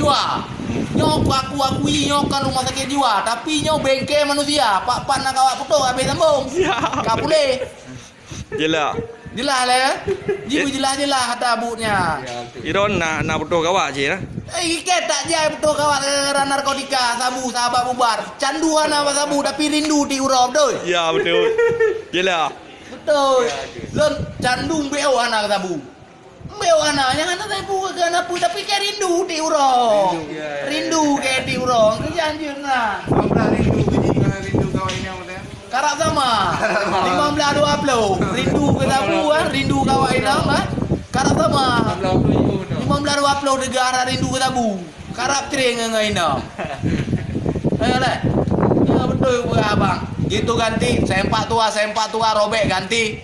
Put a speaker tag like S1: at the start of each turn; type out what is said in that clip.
S1: jiwa. Nyo akui nyo kan rumah sakit jiwa, tapi nyo bengkel manusia. Pak nak kawak putus habis sambung. Kau boleh.
S2: Jelah.
S1: Jelas lah. Jiwa jelas kata abutnya.
S2: Iron nak putus kawak je lah.
S1: Ikat tak jai betul kawak narkotika, sabu sahabat bubar. Canduan apa sabu tapi rindu di urap tu.
S2: Ya betul. Jelah.
S1: Betul. Lon candu beo anak sabu. Beo anak yang anak sabu ke anak pu tapi ke rindu di urap. Rindu ke di urap. Kerjaan je nah.
S3: Rindu kawan ini apa dia?
S1: Karap sama. 15-20. Rindu ke sabu ah, rindu kawan ini ah. Karap sama. 15-20 negara rindu ke sabu. Karap tering dengan ini. Ayolah. Ya betul abang. Gitu ganti. Sempak tua robek ganti.